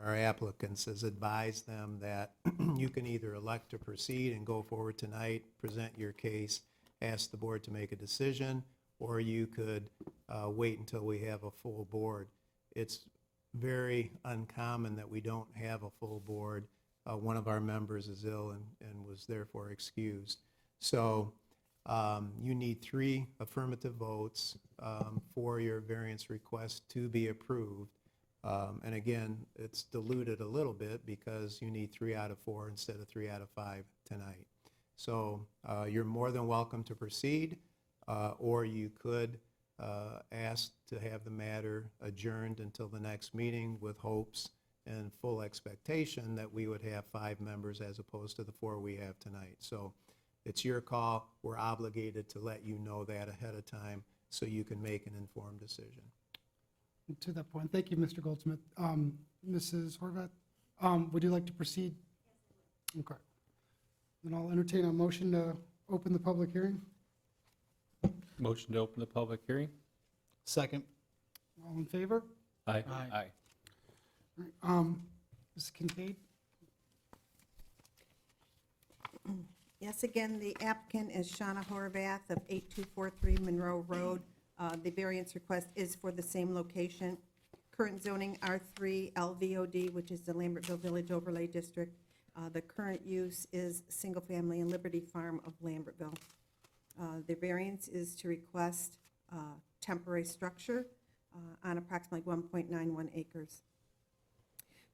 our applicants has advised them that you can either elect to proceed and go forward tonight, present your case, ask the board to make a decision, or you could wait until we have a full board. It's very uncommon that we don't have a full board. One of our members is ill and was therefore excused. So you need 3 affirmative votes for your variance request to be approved. And again, it's diluted a little bit because you need 3 out of 4 instead of 3 out of 5 tonight. So you're more than welcome to proceed, or you could ask to have the matter adjourned until the next meeting with hopes and full expectation that we would have 5 members as opposed to the 4 we have tonight. So it's your call. We're obligated to let you know that ahead of time so you can make an informed decision. To that point, thank you, Mr. Goldsmith. Mrs. Horvath, would you like to proceed? Okay. Then I'll entertain a motion to open the public hearing. Motion to open the public hearing? Second. All in favor? Aye. Aye. All right. Ms. Kincaid? Yes, again, the applicant is Shauna Horvath of 8243 Monroe Road. The variance request is for the same location. Current zoning R3 LVOD, which is the Lambertville Village Overlay District. The current use is single-family and Liberty Farm of Lambertville. The variance is to request temporary structure on approximately 1.91 acres.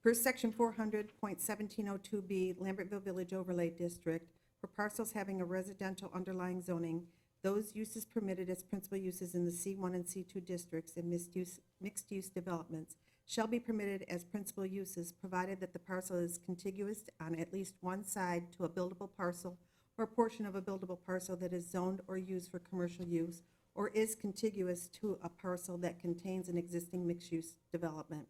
Per section 400.1702B, Lambertville Village Overlay District, for parcels having a residential underlying zoning, those uses permitted as principal uses in the C1 and C2 districts and mixed-use developments shall be permitted as principal uses, provided that the parcel is contiguous on at least one side to a buildable parcel or a portion of a buildable parcel that is zoned or used for commercial use, or is contiguous to a parcel that contains an existing mixed-use development.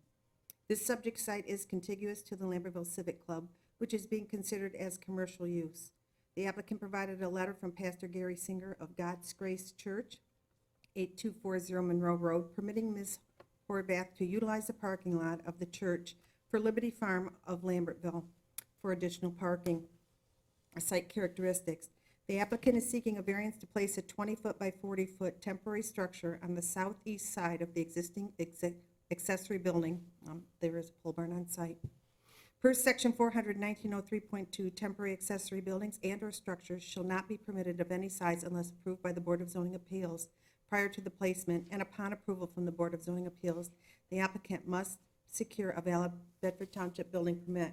This subject site is contiguous to the Lambertville Civic Club, which is being considered as commercial use. The applicant provided a letter from Pastor Gary Singer of God's Grace Church, 8240 Monroe Road, permitting Ms. Horvath to utilize the parking lot of the church for Liberty Farm of Lambertville for additional parking. Site characteristics. The applicant is seeking a variance to place a 20-foot by 40-foot temporary structure on the southeast side of the existing accessory building. There is a pole barn on site. Per section 400-1903.2, temporary accessory buildings and/or structures shall not be permitted of any size unless approved by the Board of Zoning Appeals prior to the placement, and upon approval from the Board of Zoning Appeals, the applicant must secure a valid Bedford Township building permit.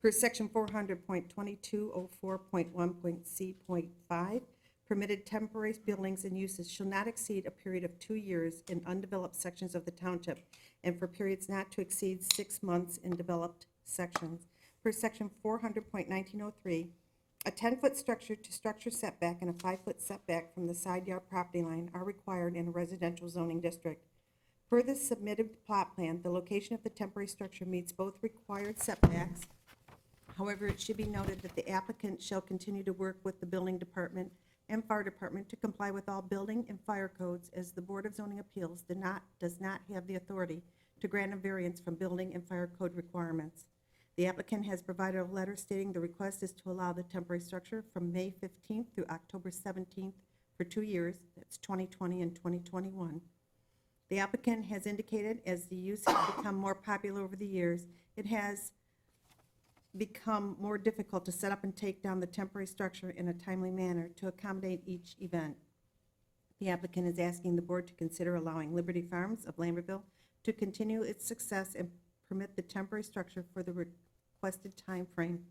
Per section 400.2204.1.c.5, permitted temporary buildings and uses shall not exceed a period of 2 years in undeveloped sections of the township, and for periods not to exceed 6 months in developed sections. Per section 400.1903, a 10-foot structure to structure setback and a 5-foot setback from the side yard property line are required in a residential zoning district. Per the submitted plot plan, the location of the temporary structure meets both required setbacks. However, it should be noted that the applicant shall continue to work with the building department and fire department to comply with all building and fire codes, as the Board of Zoning Appeals does not have the authority to grant a variance from building and fire code requirements. The applicant has provided a letter stating the request is to allow the temporary structure from May 15th through October 17th for 2 years, that's 2020 and 2021. The applicant has indicated as the use has become more popular over the years, it has become more difficult to set up and take down the temporary structure in a timely manner to accommodate each event. The applicant is asking the board to consider allowing Liberty Farms of Lambertville to continue its success and permit the temporary structure for the requested time frame.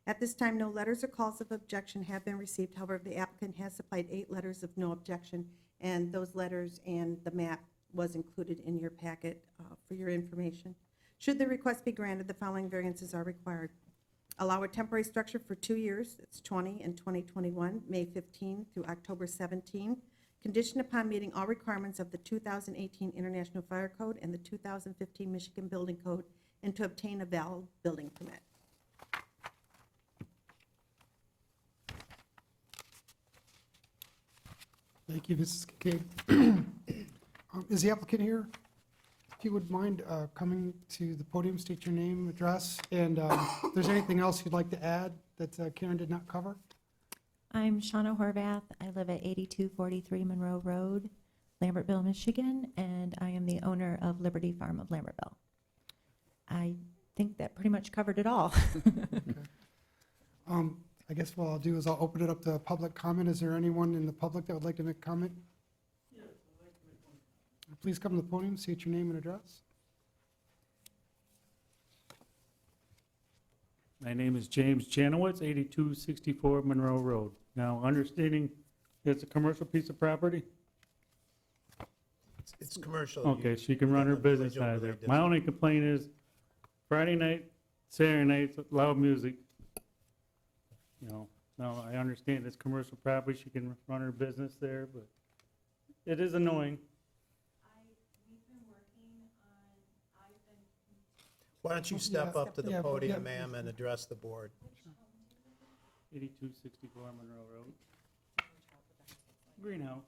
At this time, no letters or calls of objection have been received. However, the applicant has supplied 8 letters of no objection, and those letters and the map was included in your packet for your information. Should the request be granted, the following variances are required. Allow a temporary structure for 2 years, it's 20 and 2021, May 15 through October 17, conditioned upon meeting all requirements of the 2018 International Fire Code and the 2015 Michigan Building Code, and to obtain a valid building permit. Thank you, Mrs. Kincaid. Is the applicant here? you would mind coming to the podium, state your name, address, and if there's anything else you'd like to add that Karen did not cover? I'm Shauna Horvath. I live at 8243 Monroe Road, Lambertville, Michigan, and I am the owner of Liberty Farm of Lambertville. I think that pretty much covered it all. I guess what I'll do is I'll open it up to public comment. Is there anyone in the public that would like to make a comment? Yes, I'd like to make one. Please come to the podium, state your name and address. My name is James Janowitz, 8264 Monroe Road. Now, understanding it's a commercial piece of property? It's commercial. Okay, use. she can run her Village business out of there. overlay My district. only complaint is Friday night, Saturday nights, loud music. You know, now I understand it's commercial property, she can run her business there, but it is annoying. Why don't you step Yeah. up to the Yeah, podium, yeah. ma'am, and address the board? 8264 Monroe Road. Greenhouse.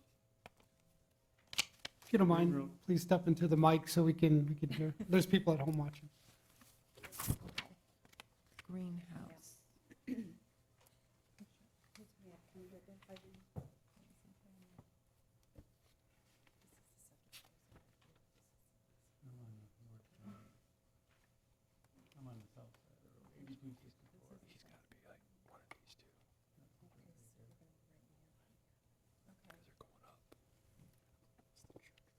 If you don't mind, please step into the mic so we can hear. There's people at home watching. Greenhouse. I'm on the south side of the road, 8264. He's gotta be like one of these two.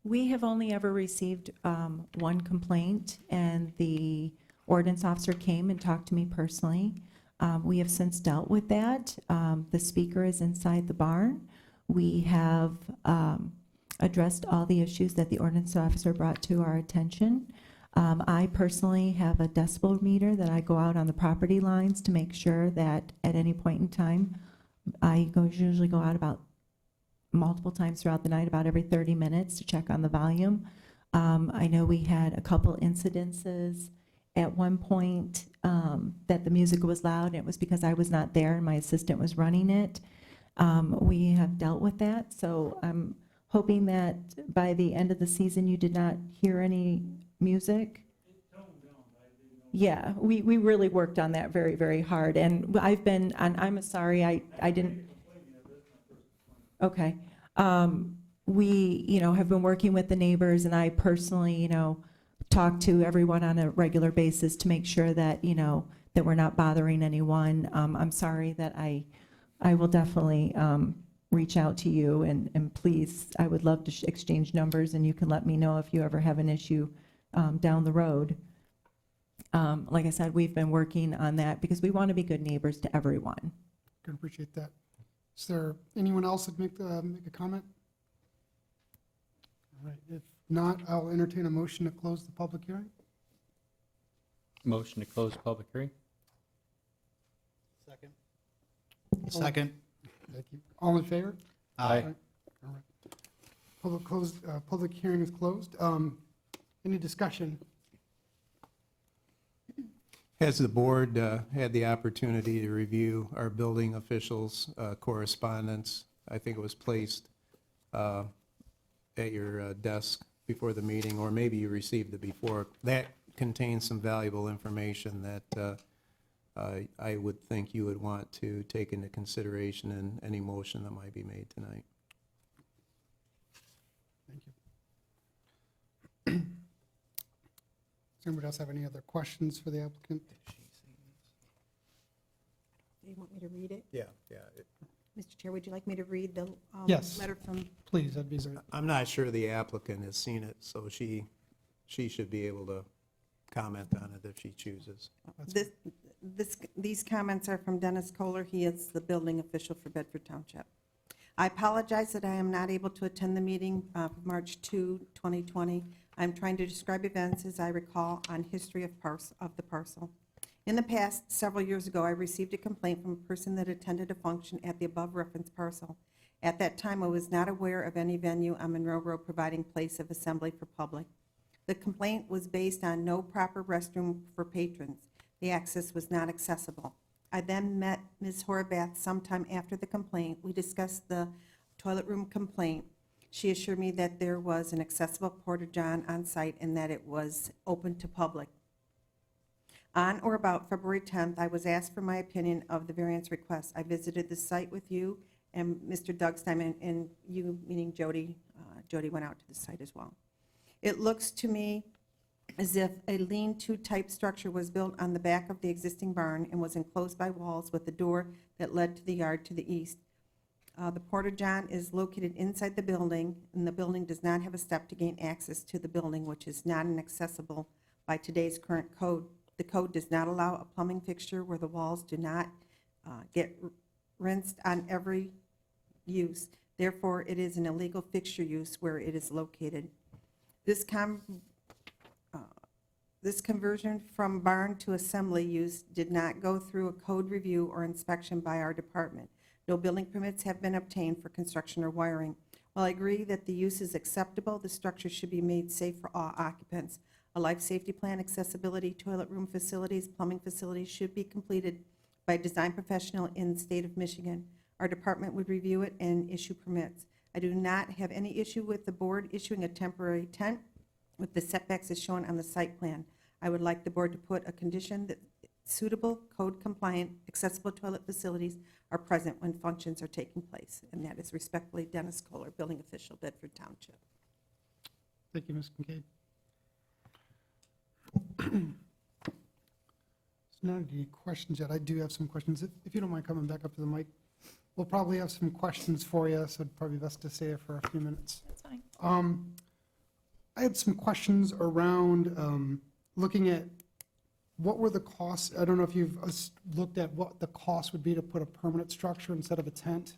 We have only ever received one complaint, and the ordinance officer came and talked to me personally. We have since dealt with that. The speaker is inside the barn. We have addressed all the issues that the ordinance officer brought to our attention. I personally have a decibel meter that I go out on the property lines to make sure that at any point in time, usually go out about multiple times throughout the night, about every 30 minutes to check on the volume. I know we had a couple incidences at one point that the music was loud, and it was because I was not there and my assistant was running it. We have dealt with that, so I'm hoping that by the end of the season, you did not hear any music. Yeah, we really worked on that very, very hard, and I'm sorry, I didn't. Okay. We, have been working with the neighbors, and I personally, talk to everyone on a regular basis to make sure that, that we're not bothering anyone. I'm sorry that I will definitely reach out to you, and please, I would love to exchange numbers, and you can let me know if you ever have an issue down the road. Like I said, we've been working on that because we want to be good neighbors to everyone. Can appreciate that. Is there anyone else that make a comment? All right, if not, I'll entertain a motion to close the public hearing. Motion to close public hearing? Second. Second. Thank you. All in favor? Aye. All right. Public hearing is closed. Any discussion? Has the board had the opportunity to review our building officials' correspondence? I think it was placed at your desk before the meeting, or maybe you received it before. That contains some valuable information that I would think you would want to take into consideration in any motion that might be made tonight. Thank you. Does anybody else have any other questions for the applicant? Do you want me to read it? Yeah. Mr. Chair, would you like me to read the Yes. letter from? Please, that'd be great. I'm not sure the applicant has seen it, so she should be able to comment on it if she chooses. These comments are from Dennis Kohler. He is the building official for Bedford Township. I apologize that I am not able to attend the meeting of March 2, 2020. I'm trying to describe events as I recall on history of the parcel. In the past, several years ago, I received a complaint from a person that attended a function at the above referenced parcel. At that time, I was not aware of any venue on Monroe Road providing place of assembly for public. The complaint was based on no proper restroom for patrons. The access was not accessible. I then met Ms. Horvath sometime after the complaint. We discussed the toilet room complaint. She assured me that there was an accessible porta-john on site and that it was open to public. On or about February 10th, I was asked for my opinion of the variance request. I visited the site with you and Mr. Doug Steinman, and you, meaning Jody. Jody went out to the site as well. It looks to me as if a lean-to type structure was built on the back of the existing barn and was enclosed by walls with a door that led to the yard to the east. The porta-john is located inside the building, and the building does not have a step to gain access to the building, which is not inaccessible by today's current code. The code does not allow a plumbing fixture where the walls do not get rinsed on every use. Therefore, it is an illegal fixture use where it is located. This conversion from barn to assembly use did not go through a code review or inspection by our department. No building permits have been obtained for construction or wiring. While I agree that the use is acceptable, the structure should be made safe for all occupants. A life safety plan, accessibility, toilet room facilities, plumbing facilities should be completed by a design professional in the state of Michigan. Our department would review it and issue permits. I do not have any issue with the board issuing a temporary tent with the setbacks as shown on the site plan. I would like the board to put a condition that suitable, code-compliant, accessible toilet facilities are present when functions are taking place. And that is respectfully Dennis Kohler, Building Official, Bedford Township. Thank you, Ms. Kincaid. So not any questions yet. I do have some questions. If you don't mind coming back up to the mic, we'll probably have some questions for you, so it'd probably be best to stay here for a few minutes. That's fine. I had some questions around looking at what were the costs. I don't know if you've looked at what the cost would be to put a permanent structure instead of a tent,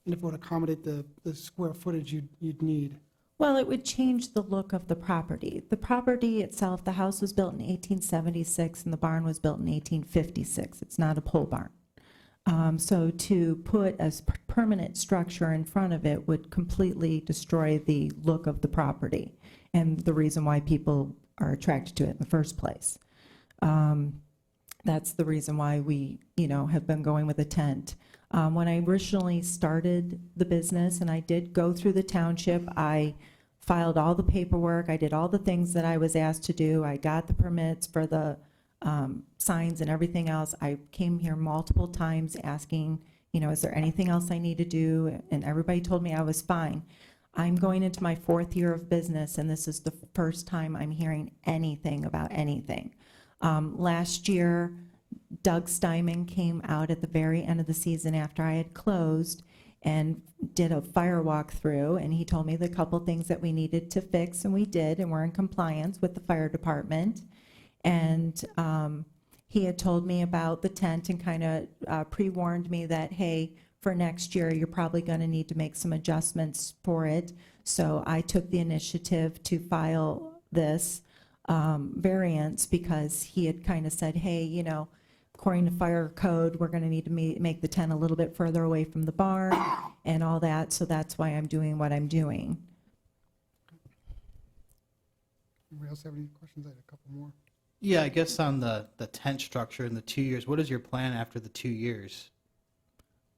and if it would accommodate the square footage you'd need. Well, it would change the look of the property. The property itself, the house was built in 1876 and the barn was built in 1856. It's not a pole barn. So to put a permanent structure in front of it would completely destroy the look of the property and the reason why people are attracted to it in the first place. That's the reason why we, have been going with a tent. When I originally started the business and I did go through the township, I filed all the paperwork, I did all the things that I was asked to do, I got the permits for the signs and everything else. I came here multiple times asking, is there anything else I need to do? And everybody told me I was fine. I'm going into my 4th year of business, and this is the first time I'm hearing anything about anything. Last year, Doug Steinman came out at the very end of the season after I had closed and did a fire walkthrough, and he told me the couple things that we needed to fix, and we did, and we're in compliance with the fire department. And he had told me about the tent and kind of pre-warned me that, hey, for next year, you're probably going to need to make some adjustments for it. So I took the initiative to file this variance because he had kind of said, hey, according to fire code, we're going to need to make the tent a little bit further away from the barn and all that. So that's why I'm doing what I'm doing. Anybody else have any questions? I had a couple more. Yeah, I guess on the tent structure in the 2 years, what is your plan after the 2 years?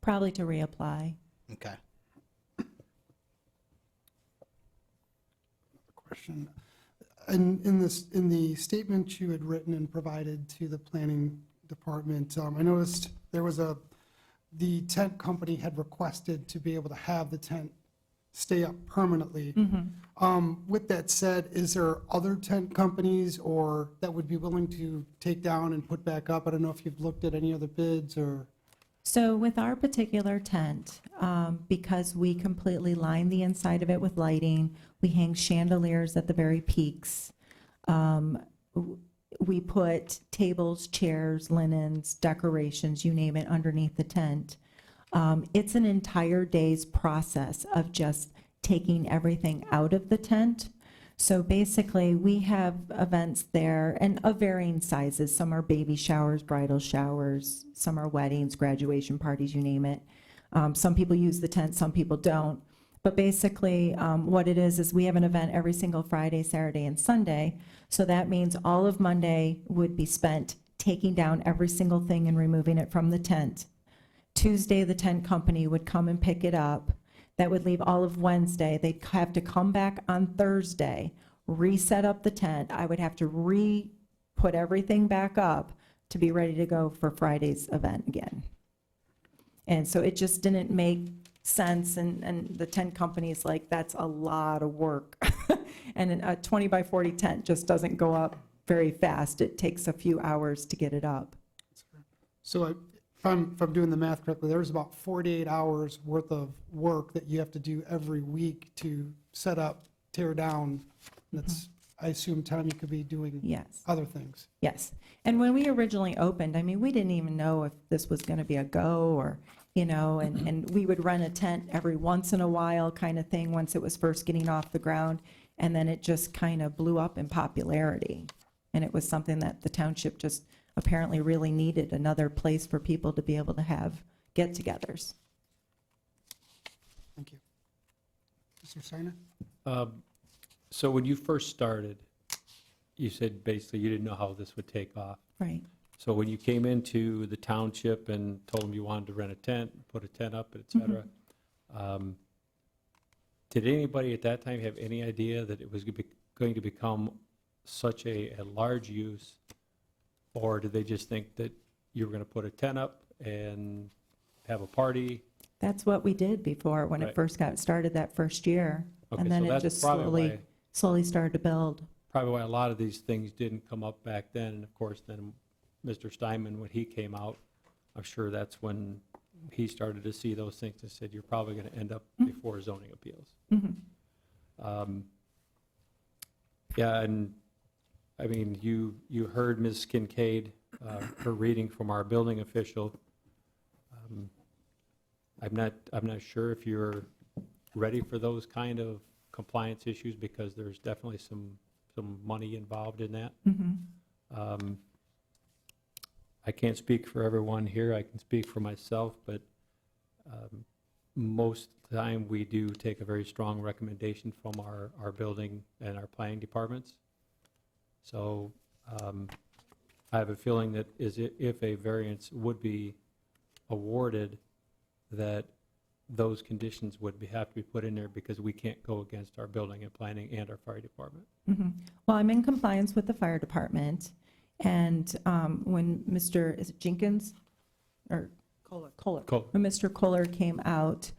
Probably to reapply. Okay. Question. In the statement you had written and provided to the planning department, I noticed there was the tent company had requested to be able to have the tent stay up permanently. With that said, is there other tent companies or that would be willing to take down and put back up? I don't know if you've looked at any other bids or. So with our particular tent, because we completely line the inside of it with lighting, we hang chandeliers at the very peaks. We put tables, chairs, linens, decorations, you name it, underneath the tent. It's an entire day's process of just taking everything out of the tent. So basically, we have events there and of varying sizes. Some are baby showers, bridal showers, some are weddings, graduation parties, you name it. Some people use the tent, some people don't. But basically, what it is we have an event every single Friday, Saturday, and Sunday. So that means all of Monday would be spent taking down every single thing and removing it from the tent. Tuesday, the tent company would come and pick it up. That would leave all of Wednesday. They'd have to come back on Thursday, reset up the tent. I would have to put everything back up to be ready to go for Friday's event again. And so it just didn't make sense, and the tent company's like, that's a lot of work. And a 20 by 40 tent just doesn't go up very fast. It takes a few hours to get it up. So if I'm doing the math correctly, there's about 48 hours worth of work that you have to do every week to set up, tear down. That's, I assume, time you could be doing Yes. other things. Yes. And when we originally opened, I mean, we didn't even know if this was going to be a go or, and we would rent a tent every once in a while kind of thing once it was first getting off the ground. And then it just kind of blew up in popularity. And it was something that the township just apparently really needed, another place for people to be able to have get-togethers. Thank you. Mr. Steiner? So when you first started, you said basically you didn't know how this would take off. Right. So when you came into the township and told them you wanted to rent a tent, put a tent up, et cetera, did anybody at that time have any idea that it was going to become such a large use? Or did they just think that you were going to put a tent up and have a party? That's what we did before, when it Right. first got started that first year. Okay, And then so it that's just probably slowly started to build. probably why a lot of these things didn't come up back then. And of course, then Mr. Steinman, when he came out, I'm sure that's when he started to see those things and said, you're probably going to end up before zoning appeals. Yeah, and I mean, you heard Ms. Kincaid, her reading from our building official. I'm not sure if you're ready for those kind of compliance issues, because there's definitely some money involved in that. I can't speak for everyone here, I can speak for myself, but most of the time, we do take a very strong recommendation from our building and our planning departments. So I have a feeling that if a variance would be awarded, that those conditions would have to be put in there, because we can't go against our building and planning and our fire department. Well, I'm in compliance with the fire department, and when Mr., is it Jenkins? Or Kohler. Kohler. When Mr. Kohler came out,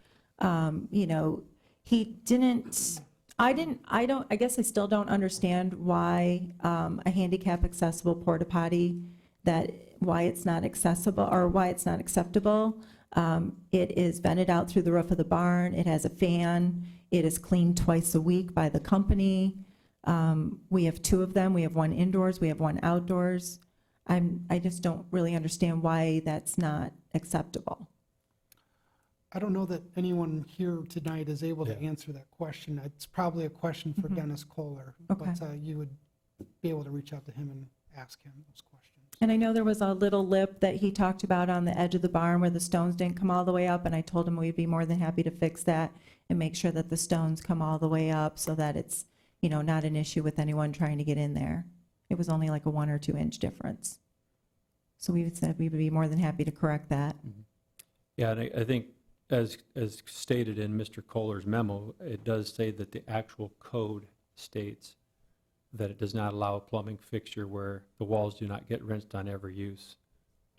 he didn't, I guess I still don't understand why a handicap accessible porta potty, why it's not accessible, or why it's not acceptable. It is vented out through the roof of the barn, it has a fan, it is cleaned twice a week by the company. We have 2 of them, we have one indoors, we have one outdoors. I just don't really understand why that's not acceptable. I don't know that anyone here tonight is able to Yeah. answer that question. It's probably a question for Dennis Kohler. Okay. But you would be able to reach out to him and ask him those questions. And I know there was a little lip that he talked about on the edge of the barn where the stones didn't come all the way up, and I told him we'd be more than happy to fix that and make sure that the stones come all the way up so that it's, not an issue with anyone trying to get in there. It was only like a 1 or 2 inch difference. So we said we would be more than happy to correct that. Yeah, and I think as stated in Mr. Kohler's memo, it does say that the actual code states that it does not allow a plumbing fixture where the walls do not get rinsed on every use.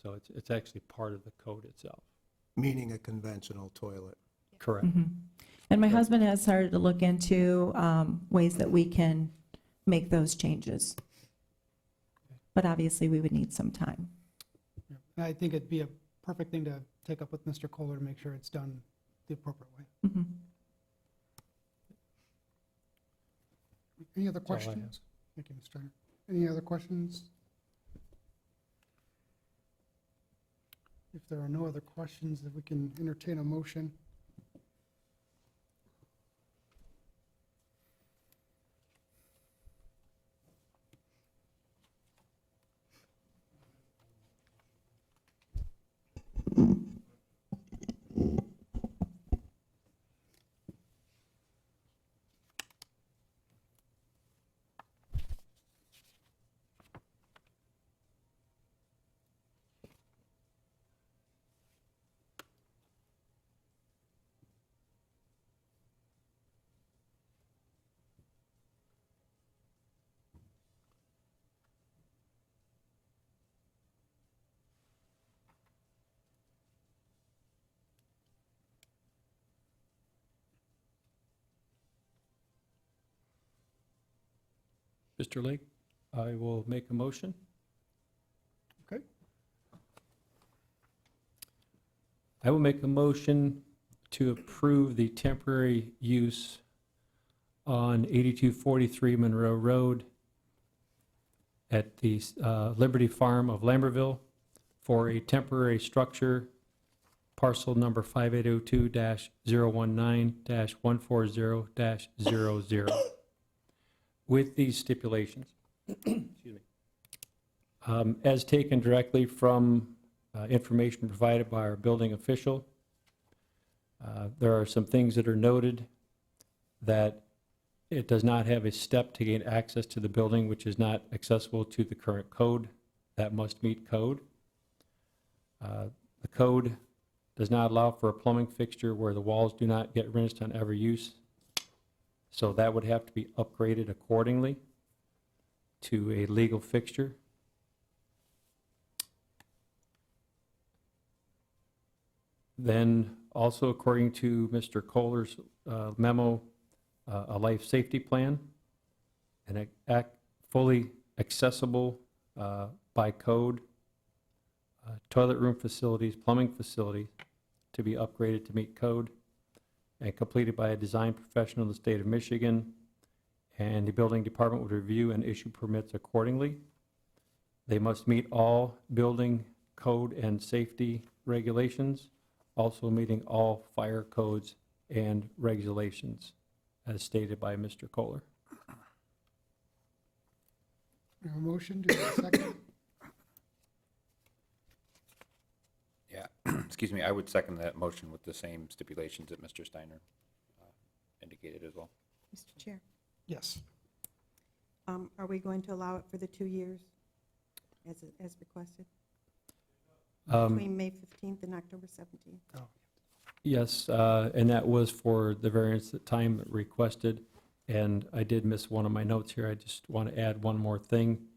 So it's actually part of the code itself. Meaning a conventional toilet. Correct. And my husband has started to look into ways that we can make those changes. But obviously, we would need some time. Yeah. And I think it'd be a perfect thing to take up with Mr. Kohler to make sure it's done the appropriate way. Any other That's all I have. questions? Thank you, Mr. Turner. Any other questions? If there are no other questions, then we can entertain a motion. Mr. Lake, I will make a motion. Okay. I will make a motion to approve the temporary use on 8243 Monroe Road at the Liberty Farm of Lambertville for a temporary structure, parcel number 5802-019-140-00, with these stipulations. Excuse me. As taken directly from information provided by our building official, there are some things that are noted that it does not have a step to gain access to the building, which is not accessible to the current code. That must meet code. The code does not allow for a plumbing fixture where the walls do not get rinsed on every use. So that would have to be upgraded accordingly to a legal fixture. Then also according to Mr. Kohler's memo, a life safety plan, and fully accessible by code, toilet room facilities, plumbing facilities to be upgraded to meet code, and completed by a design professional in the state of Michigan, and the building department would review and issue permits accordingly. They must meet all building code and safety regulations, also meeting all fire codes and regulations, as stated by Mr. Kohler. We have a motion, do we have a second? Yeah, excuse me, I would second that motion with the same stipulations that Mr. Steiner indicated as well. Mr. Chair, Yes. are we going to allow it for the 2 years as requested? Um, Between May 15th and October 17th? Yes, and that was for the variance that time requested, and I did miss one of my notes here. I just want to add one more thing,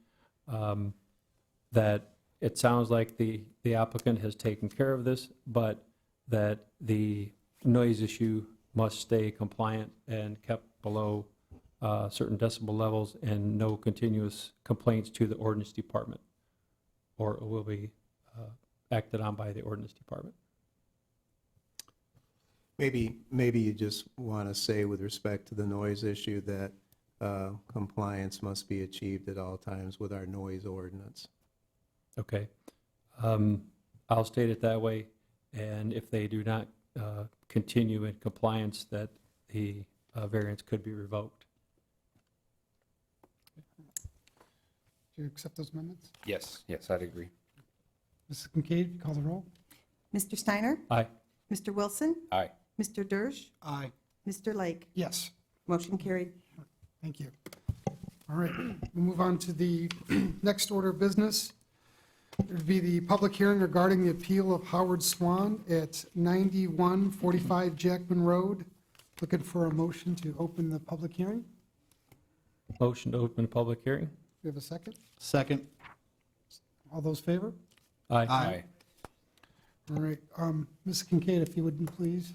that it sounds like the applicant has taken care of this, but that the noise issue must stay compliant and kept below certain decibel levels, and no continuous complaints to the ordinance department, or it will be acted on by the ordinance department. Maybe you just want to say with respect to the noise issue that compliance must be achieved at all times with our noise ordinance. Okay. I'll state it that way, and if they do not continue in compliance, that the variance could be revoked. Do you accept those amendments? Yes, I'd agree. Mrs. Kincaid, call the roll. Mr. Steiner? Aye. Mr. Wilson? Aye. Mr. Dersch? Aye. Mr. Lake? Yes. Motion carried. Thank you. All right, we'll move on to the next order of business. It would be the public hearing regarding the appeal of Howard Swan at 9145 Jackman Road. Looking for a motion to open the public hearing. Motion to open the public hearing? We have a second? Second. All those favor? Aye. Aye. All right, Ms. Kincaid, if you would, please.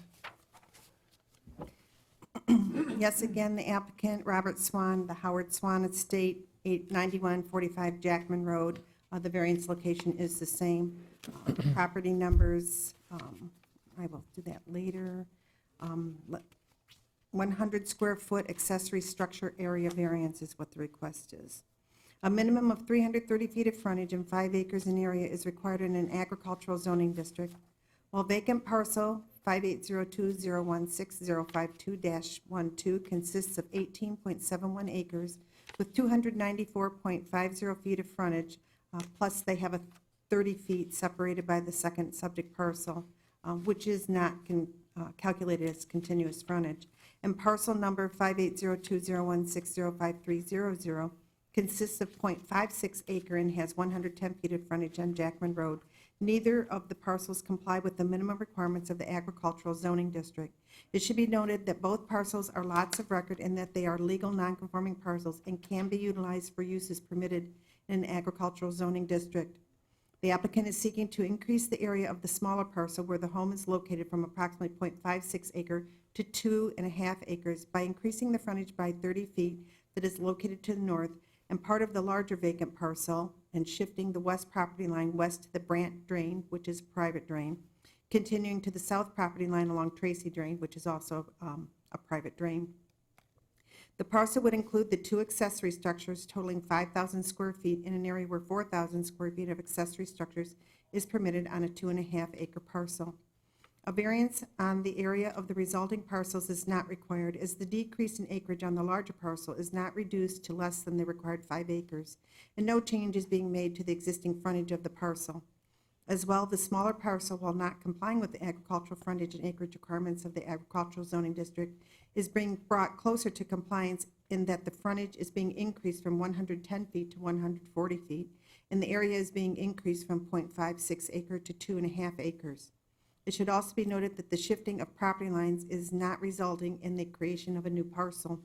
Yes, again, the applicant, Robert Swan, the Howard Swan Estate, 9145 Jackman Road. The variance location is the same. The property numbers, I will do that later. 100 square foot accessory structure area variance is what the request is. A minimum of 330 feet of frontage and 5 acres in area is required in an agricultural zoning district, while vacant parcel 5802-016-052-12 consists of 18.71 acres with 294.50 feet of frontage, plus they have a 30 feet separated by the second subject parcel, which is not calculated as continuous frontage. And parcel number 5802-016-05300 consists of 0.56 acre and has 110 feet of frontage on Jackman Road. Neither of the parcels comply with the minimum requirements of the agricultural zoning district. It should be noted that both parcels are lots of record and that they are legal nonconforming parcels and can be utilized for uses permitted in an agricultural zoning district. The applicant is seeking to increase the area of the smaller parcel where the home is located from approximately 0.56 acre to 2.5 acres by increasing the frontage by 30 feet that is located to the north and part of the larger vacant parcel, and shifting the west property line west to the Brant Drain, which is private drain, continuing to the south property line along Tracy Drain, which is also a private drain. The parcel would include the two accessory structures totaling 5,000 square feet in an area where 4,000 square feet of accessory structures is permitted on a 2.5-acre parcel. A variance on the area of the resulting parcels is not required, as the decrease in acreage on the larger parcel is not reduced to less than the required 5 acres, and no change is being made to the existing frontage of the parcel. As well, the smaller parcel, while not complying with the agricultural frontage and acreage requirements of the agricultural zoning district, is being brought closer to compliance in that the frontage is being increased from 110 feet to 140 feet, and the area is being increased from 0.56 acre to 2.5 acres. It should also be noted that the shifting of property lines is not resulting in the creation of a new parcel.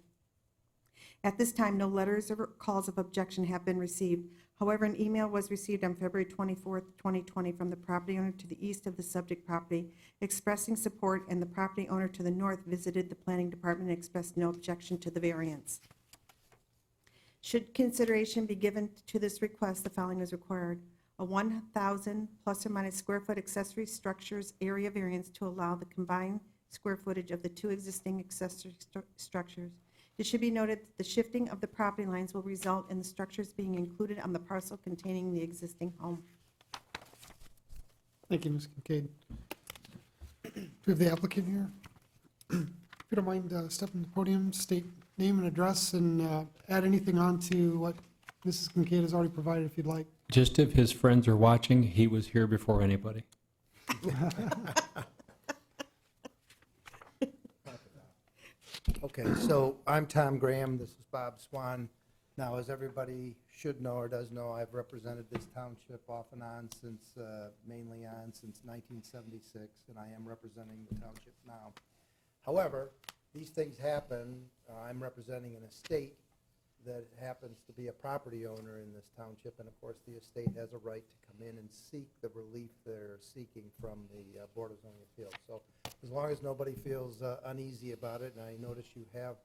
At this time, no letters or calls of objection have been received. However, an email was received on February 24th, 2020 from the property owner to the east of the subject property expressing support, and the property owner to the north visited the planning department and expressed no objection to the variance. Should consideration be given to this request, the following is required: a 1,000 plus or minus square foot accessory structures area variance to allow the combined square footage of the two existing accessory structures. It should be noted that the shifting of the property lines will result in the structures being included on the parcel containing the existing home. Thank you, Ms. Kincaid. Do we have the applicant here? If you don't mind stepping to the podium, state name and address, and add anything on to what Mrs. Kincaid has already provided if you'd like. Just if his friends are watching, he was here before anybody. Okay, so I'm Tom Graham, this is Bob Swan. Now, as everybody should know or does know, I've represented this township off and on since, mainly on since 1976, and I am representing the township now. However, these things happen. I'm representing an estate that happens to be a property owner in this township, and of course, the estate has a right to come in and seek the relief they're seeking from the Board of Zoning Appeals. So as long as nobody feels uneasy about it, and I notice you have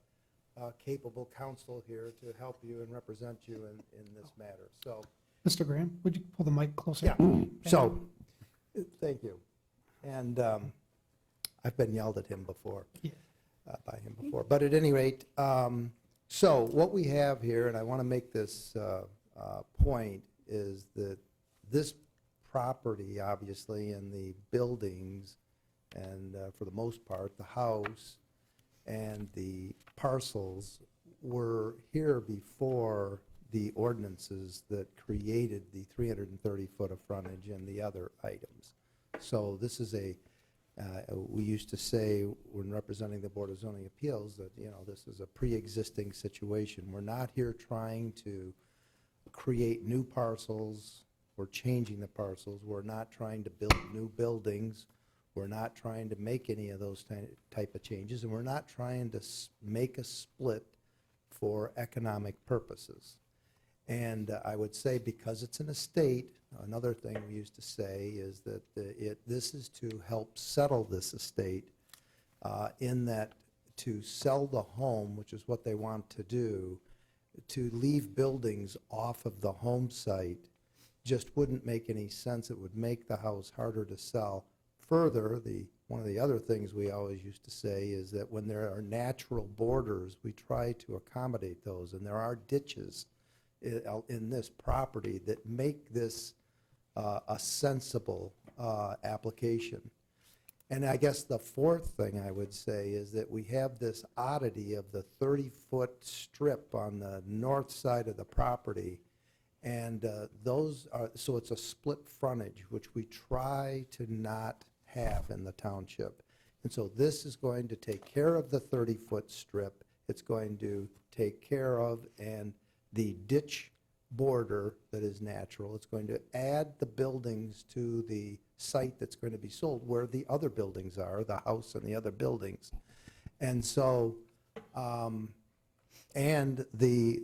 capable counsel here to help you and represent you in this matter. So, Mr. Graham, would you pull the mic closer? yeah, so, thank you. And I've been yelled at him before, Yeah. by him before. But at any rate, so what we have here, and I want to make this point, is that this property, obviously, and the buildings, and for the most part, the house and the parcels were here before the ordinances that created the 330-foot of frontage and the other items. So this is we used to say when representing the Board of Zoning Appeals that, you know, this is a pre-existing situation. We're not here trying to create new parcels or changing the parcels. We're not trying to build new buildings. We're not trying to make any of those type of changes, and we're not trying to make a split for economic purposes. And I would say because it's an estate, another thing we used to say is that this is to help settle this estate in that to sell the home, which is what they want to do, to leave buildings off of the home site just wouldn't make any sense. It would make the house harder to sell. Further, one of the other things we always used to say is that when there are natural borders, we try to accommodate those, and there are ditches in this property that make this a sensible application. And I guess the fourth thing I would say is that we have this oddity of the 30-foot strip on the north side of the property, and so it's a split frontage, which we try to not have in the township. And so this is going to take care of the 30-foot strip. It's going to take care of the ditch border that is natural. It's going to add the buildings to the site that's going to be sold where the other buildings are, the house and the other buildings. And so, and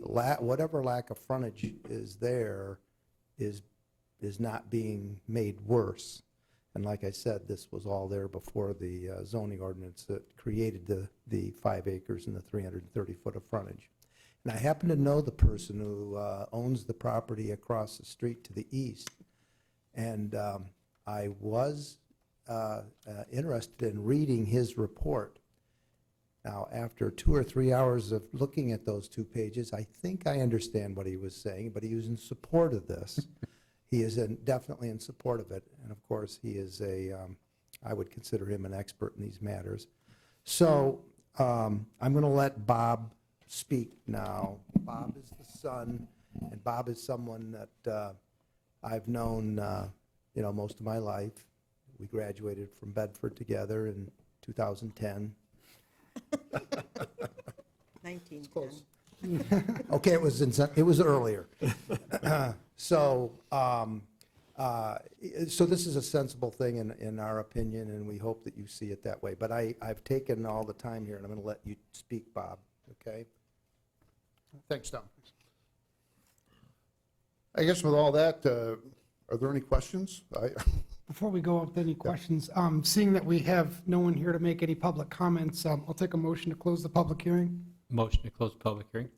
whatever lack of frontage is there is not being made worse. And like I said, this was all there before the zoning ordinance that created the 5 acres and the 330 foot of frontage. And I happen to know the person who owns the property across the street to the east. And I was interested in reading his report. Now, after 2 or 3 hours of looking at those 2 pages, I think I understand what he was saying, but he was in support of this. He is definitely in support of it. And of course, he is I would consider him an expert in these matters. So I'm going to let Bob speak now. Bob is the son, and Bob is someone that I've known, most of my life. We graduated from Bedford together in 2010. 1910. Okay, it was earlier. So this is a sensible thing in our opinion, and we hope that you see it that way. But I've taken all the time here, and I'm going to let you speak, Bob, okay? Thanks, Tom. I guess with all that, are there any questions? Before we go up to any questions, seeing that we have no one here to make any public comments, I'll take a motion to close the public hearing. Motion to close the public hearing?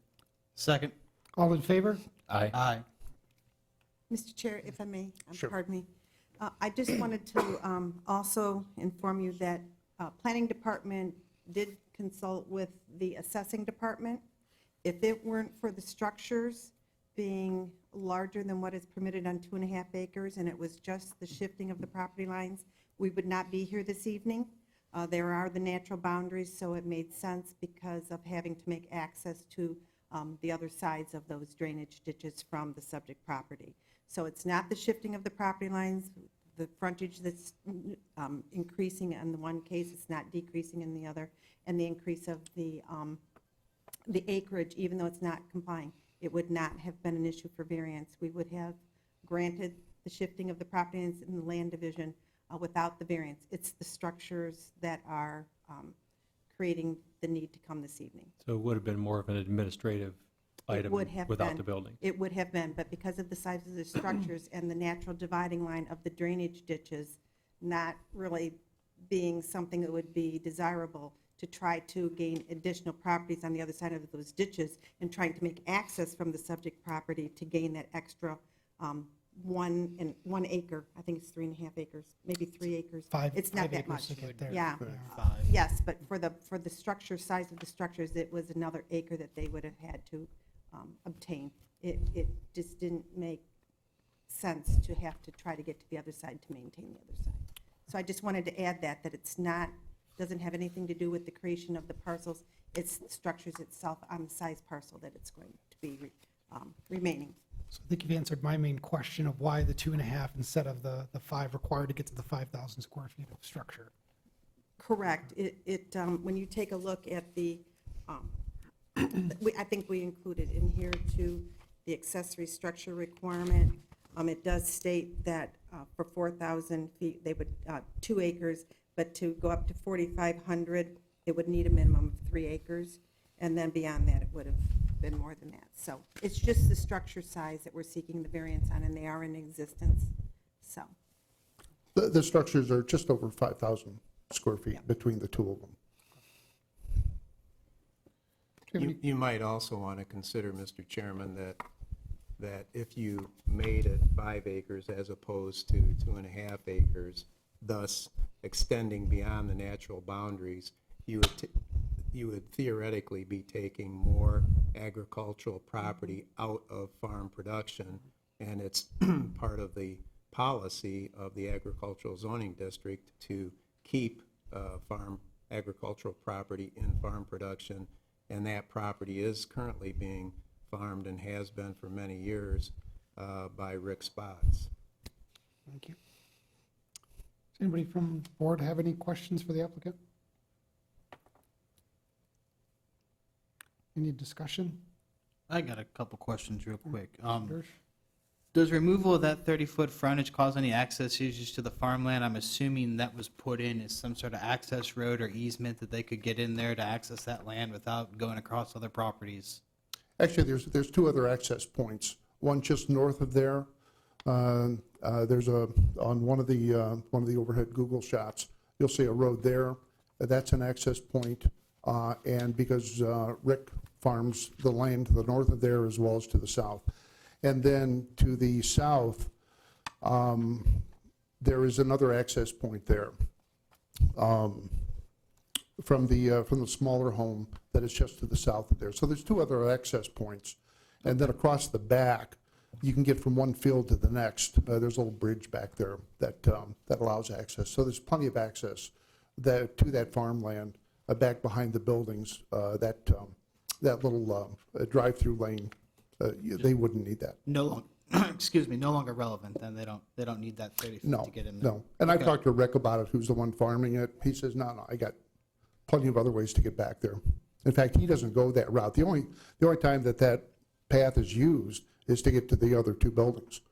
Second. All in favor? Aye. Aye. Mr. Chair, if I may, Sure. pardon me. I just wanted to also inform you that Planning Department did consult with the Assessing Department. If it weren't for the structures being larger than what is permitted on 2.5 acres, and it was just the shifting of the property lines, we would not be here this evening. There are the natural boundaries, so it made sense because of having to make access to the other sides of those drainage ditches from the subject property. So it's not the shifting of the property lines, the frontage that's increasing in the one case, it's not decreasing in the other, and the increase of the acreage, even though it's not complying, it would not have been an issue for variance. We would have granted the shifting of the property lines in the land division without the variance. It's the structures that are creating the need to come this evening. So it would have been more of an administrative item would have without been. the building? It would have been, but because of the size of the structures and the natural dividing line of the drainage ditches not really being something that would be desirable to try to gain additional properties on the other side of those ditches and trying to make access from the subject property to gain that extra 1 acre, I think it's 3.5 acres, maybe 3 acres. It's not 5 that acres much. to get there. Yeah. Five. Yes, but for the structure, size of the structures, it was another acre that they would have had to obtain. It just didn't make sense to have to try to get to the other side to maintain the other side. So I just wanted to add that it's not, doesn't have anything to do with the creation of the parcels. It's the structures itself on the size parcel that it's going to be remaining. So I think you've answered my main question of why the 2.5 instead of the 5 required to get to the 5,000 square feet of structure. Correct. When you take a look at the, I think we included in here too, the accessory structure requirement. It does state that for 4,000 feet, they would, 2 acres, but to go up to 4,500, it would need a minimum of 3 acres. And then beyond that, it would have been more than that. So it's just the structure size that we're seeking the variance on, and they are in existence, so. The structures are just over 5,000 square feet between the two of them. You might also want to consider, Mr. Chairman, that if you made it 5 acres as opposed to 2.5 acres, thus extending beyond the natural boundaries, you would theoretically be taking more agricultural property out of farm production, and it's part of the policy of the agricultural zoning district to keep farm agricultural property in farm production, and that property is currently being farmed and has been for many years by Rick Spots. Thank you. Does anybody from the board have any questions for the applicant? Any discussion? I got a couple questions real quick. Dersh? Does removal of that 30-foot frontage cause any access issues to the farmland? I'm assuming that was put in as some sort of access road or easement that they could get in there to access that land without going across other properties. Actually, there's 2 other access points. One just north of there. There's on one of the overhead Google shots, you'll see a road there. That's an access point. And because Rick farms the land to the north of there as well as to the south. And then to the south, there is another access point there from the smaller home that is just to the south of there. So there's two other access points. And then across the back, you can get from one field to the next. There's a little bridge back there that allows access. So there's plenty of access to that farmland back behind the buildings. That little drive-through lane, they wouldn't need that. Excuse me, no longer relevant, then they don't need that 30 feet No, to get in there. no. And I've Okay. talked to Rick about it, who's the one farming it. He says, no, I got plenty of other ways to get back there. In fact, he doesn't go that route. The only time that path is used is to get to the other two buildings.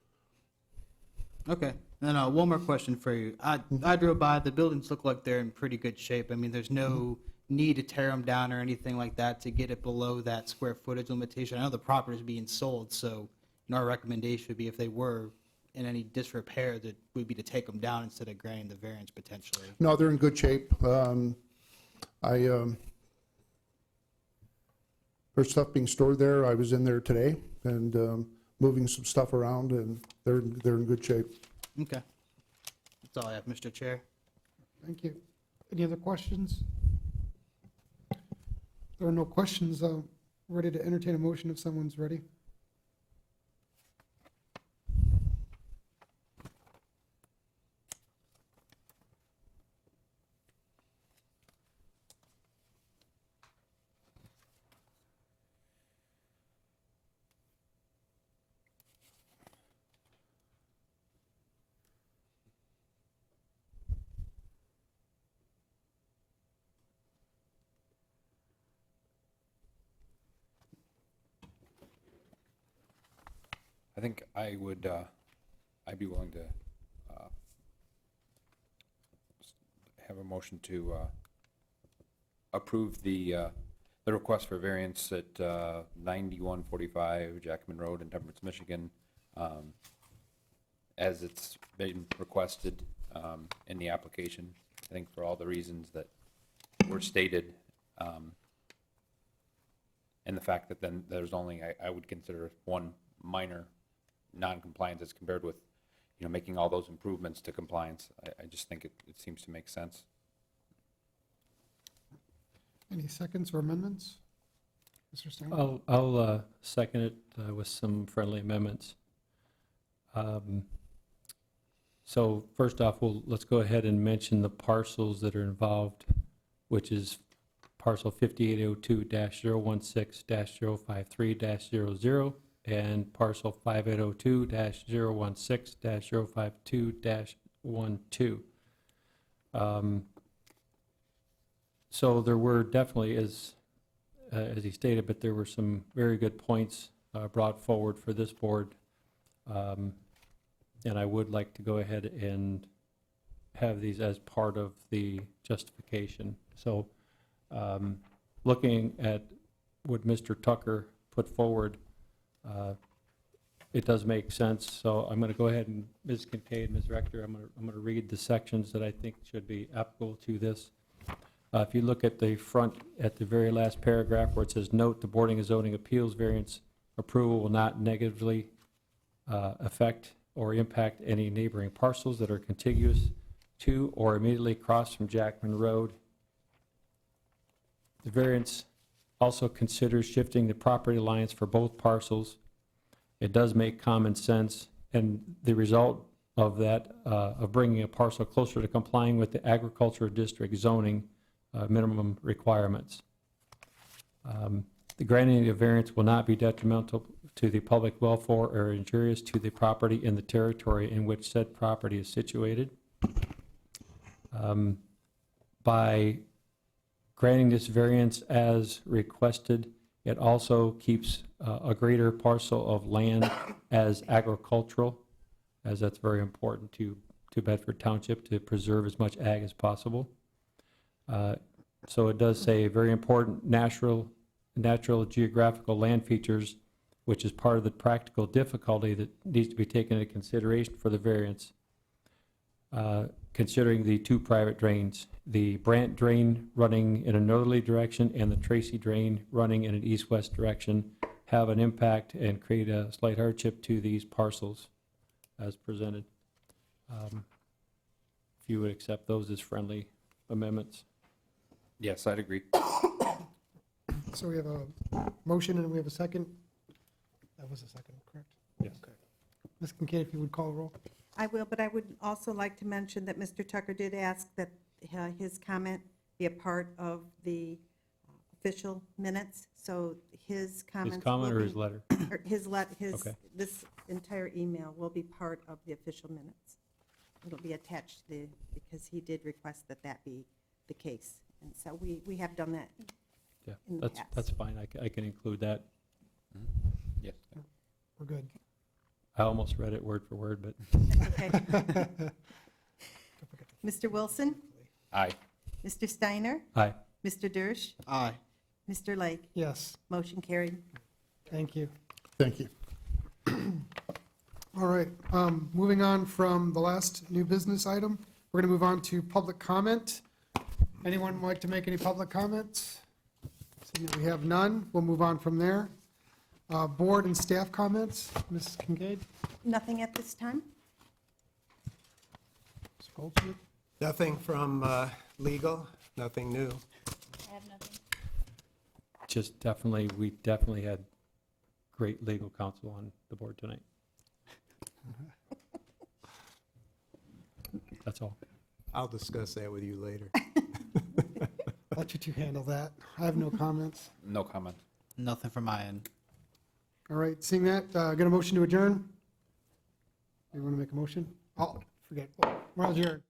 Okay, then one more question for you. I drove by, the buildings look like they're in pretty good shape. I mean, there's no need to tear them down or anything like that to get it below that square footage limitation. I know the property is being sold, so our recommendation would be if they were in any disrepair, that would be to take them down instead of granting the variance potentially. No, they're in good shape. There's stuff being stored there. I was in there today and moving some stuff around, and they're in good shape. Okay. That's all I have, Mr. Chair. Thank you. Any other questions? There are no questions. Ready to entertain a motion if someone's ready. I think I would, I'd be willing to have a motion to approve the request for variance at 9145 Jackman Road in Temperance, Michigan, as it's been requested in the application. I think for all the reasons that were stated, and the fact that then there's only, I would consider one minor non-compliance as compared with, making all those improvements to compliance. I just think it seems to make sense. Any seconds or amendments? Mr. Stein? I'll second it with some friendly amendments. So first off, let's go ahead and mention the parcels that are involved, which is parcel 5802-016-053-00 and parcel 5802-016-052-12. So there were definitely, as he stated, but there were some very good points brought forward for this board. And I would like to go ahead and have these as part of the justification. So looking at what Mr. Tucker put forward, it does make sense. So I'm going to go ahead and, Ms. Kincaid, Ms. Rector, I'm going to read the sections that I think should be applicable to this. If you look at the front, at the very last paragraph where it says, note the Boarding and Zoning Appeals variance approval will not negatively affect or impact any neighboring parcels that are contiguous to or immediately across from Jackman Road. The variance also considers shifting the property lines for both parcels. It does make common sense, and the result of that, of bringing a parcel closer to complying with the agriculture district zoning minimum requirements. The granting of variance will not be detrimental to the public welfare or injurious to the property in the territory in which said property is situated. By granting this variance as requested, it also keeps a greater parcel of land as agricultural, as that's very important to Bedford Township to preserve as much ag as possible. So it does say very important natural geographical land features, which is part of the practical difficulty that needs to be taken into consideration for the variance. considering the two private drains, the Brandt drain running in a northerly direction and the Tracy drain running in an east-west direction, have an impact and create a slight hardship to these parcels as presented. If you would accept those as friendly amendments. Yes, I'd agree. So we have a motion and we have a second. That was a second, correct? Yes. Okay. Ms. Kincaid, if you would call a roll. I will, but I would also like to mention that Mr. Tucker did ask that his comment be a part of the official minutes, so his comments His will comment or be- his letter? or his, Okay. this entire email will be part of the official minutes. It'll be attached to, because he did request that that be the case. And so we have done that. Yeah, In the that's past. fine. I can include that. Yes. We're good. I almost read it word for word, but Okay. Mr. Wilson, Aye. Mr. Steiner, aye. Mr. Dersch, Aye. Mr. Lake, Yes, motion carried. thank you. Thank you. All right, moving on from the last new business item, we're going to move on to public comment. Anyone like to make any public comments? Seeing that we have none, we'll move on from there. Board and staff comments, Mrs. Kincaid? Nothing at this time? Mr. Goldsmith? Nothing from legal, nothing new. Just definitely, we definitely had great legal counsel on the board tonight. That's all. I'll discuss that with you later. Let you two handle that. I have no comments. No comment. Nothing from my end. All right, seeing that, get a motion to adjourn? You want to make a motion? Oh, forget, we're adjourned.